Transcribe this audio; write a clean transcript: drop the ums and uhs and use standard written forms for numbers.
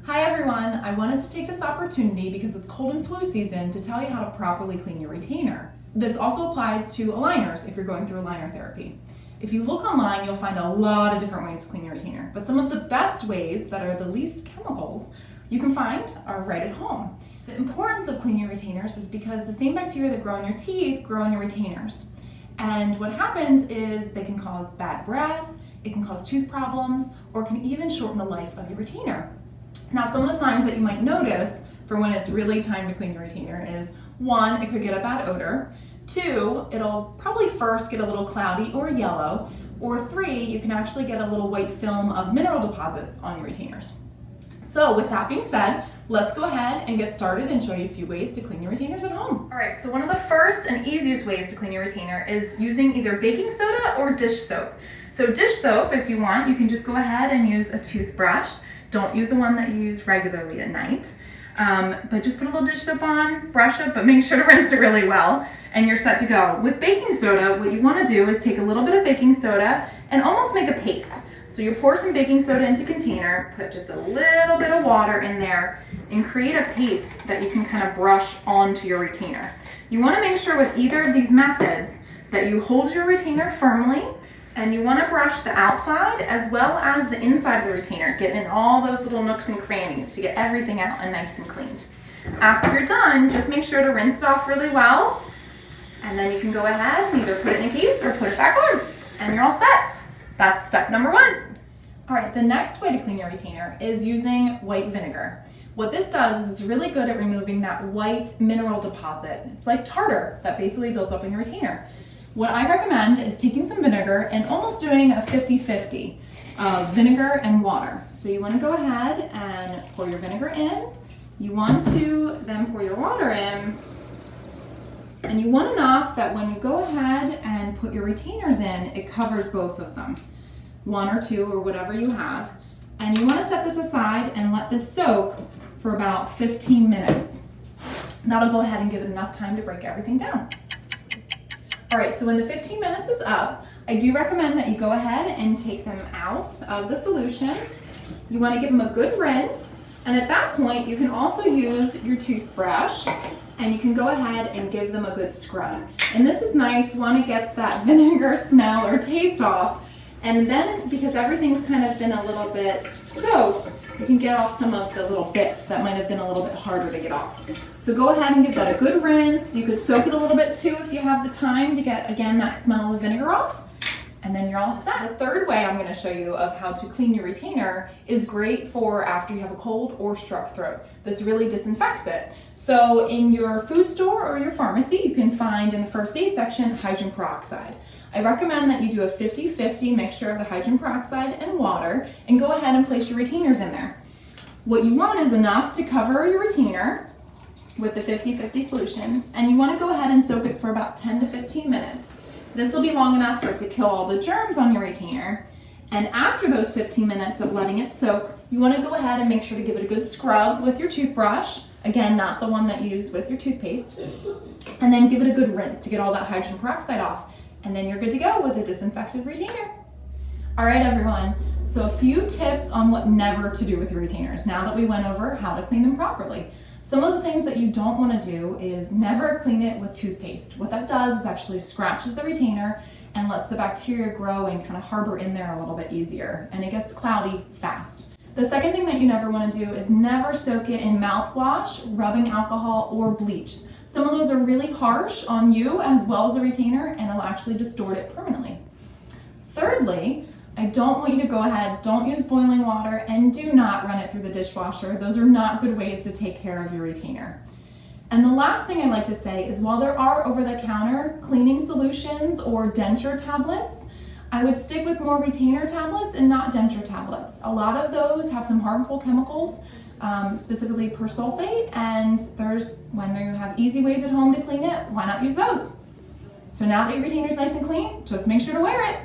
Hi everyone, I wanted to take this opportunity because it's cold and flu season to tell you how to properly clean your retainer. This also applies to aligners if you're going through aligner therapy. If you look online, you'll find a lot of different ways to clean your retainer, but some of the best ways that are the least chemicals you can find are right at home. The importance of cleaning your retainers is because the same bacteria that grow in your teeth grow in your retainers. And what happens is they can cause bad breath, it can cause tooth problems, or can even shorten the life of your retainer. Now, some of the signs that you might notice for when it's really time to clean your retainer is 1, it could get a bad odor. 2, it'll probably first get a little cloudy or yellow. Or 3, you can actually get a little white film of mineral deposits on your retainers. So with that being said, let's go ahead and get started and show you a few ways to clean your retainers at home. All right, so one of the first and easiest ways to clean your retainer is using either baking soda or dish soap. So dish soap, if you want, you can just go ahead and use a toothbrush. Don't use the one that you use regularly at night. But just put a little dish soap on, brush it, but make sure to rinse it really well, and you're set to go. With baking soda, what you want to do is take a little bit of baking soda and almost make a paste. So you pour some baking soda into a container, put just a little bit of water in there, and create a paste that you can kind of brush onto your retainer. You want to make sure with either of these methods that you hold your retainer firmly, and you want to brush the outside as well as the inside of the retainer, get in all those little nooks and crannies to get everything out and nice and cleaned. After you're done, just make sure to rinse it off really well, and then you can go ahead and either put it in a case or put it back on, and you're all set. That's step number 1. All right, the next way to clean your retainer is using white vinegar. What this does is it's really good at removing that white mineral deposit. It's like tartar that basically builds up in your retainer. What I recommend is taking some vinegar and almost doing a 50-50 of vinegar and water. So you want to go ahead and pour your vinegar in. You want to then pour your water in. And you want enough that when you go ahead and put your retainers in, it covers both of them. 1 or 2 or whatever you have. And you want to set this aside and let this soak for about 15 minutes. That'll go ahead and give it enough time to break everything down. All right, so when the 15 minutes is up, I do recommend that you go ahead and take them out of the solution. You want to give them a good rinse, and at that point, you can also use your toothbrush, and you can go ahead and give them a good scrub. And this is nice, one, it gets that vinegar smell or taste off, and then because everything's kind of been a little bit soaked, you can get off some of the little bits that might have been a little bit harder to get off. So go ahead and give that a good rinse. You could soak it a little bit too if you have the time to get, again, that smell of vinegar off. And then you're all set. The third way I'm going to show you of how to clean your retainer is great for after you have a cold or strep throat. This really disinfects it. So in your food store or your pharmacy, you can find in the first aid section hydrogen peroxide. I recommend that you do a 50-50 mixture of the hydrogen peroxide and water and go ahead and place your retainers in there. What you want is enough to cover your retainer with the 50-50 solution, and you want to go ahead and soak it for about 10 to 15 minutes. This will be long enough for it to kill all the germs on your retainer, and after those 15 minutes of letting it soak, you want to go ahead and make sure to give it a good scrub with your toothbrush, again, not the one that you use with your toothpaste, and then give it a good rinse to get all that hydrogen peroxide off. And then you're good to go with a disinfected retainer. All right, everyone. So a few tips on what never to do with your retainers now that we went over how to clean them properly. Some of the things that you don't want to do is never clean it with toothpaste. What that does is actually scratches the retainer and lets the bacteria grow and kind of harbor in there a little bit easier, and it gets cloudy fast. The second thing that you never want to do is never soak it in mouthwash, rubbing alcohol, or bleach. Some of those are really harsh on you as well as the retainer, and it'll actually distort it permanently. Thirdly, I don't want you to go ahead, don't use boiling water, and do not run it through the dishwasher. Those are not good ways to take care of your retainer. And the last thing I'd like to say is while there are over-the-counter cleaning solutions or denture tablets, I would stick with more retainer tablets and not denture tablets. A lot of those have some harmful chemicals, specifically persulfate, and when you have easy ways at home to clean it, why not use those? So now that your retainer's nice and clean, just make sure to wear it.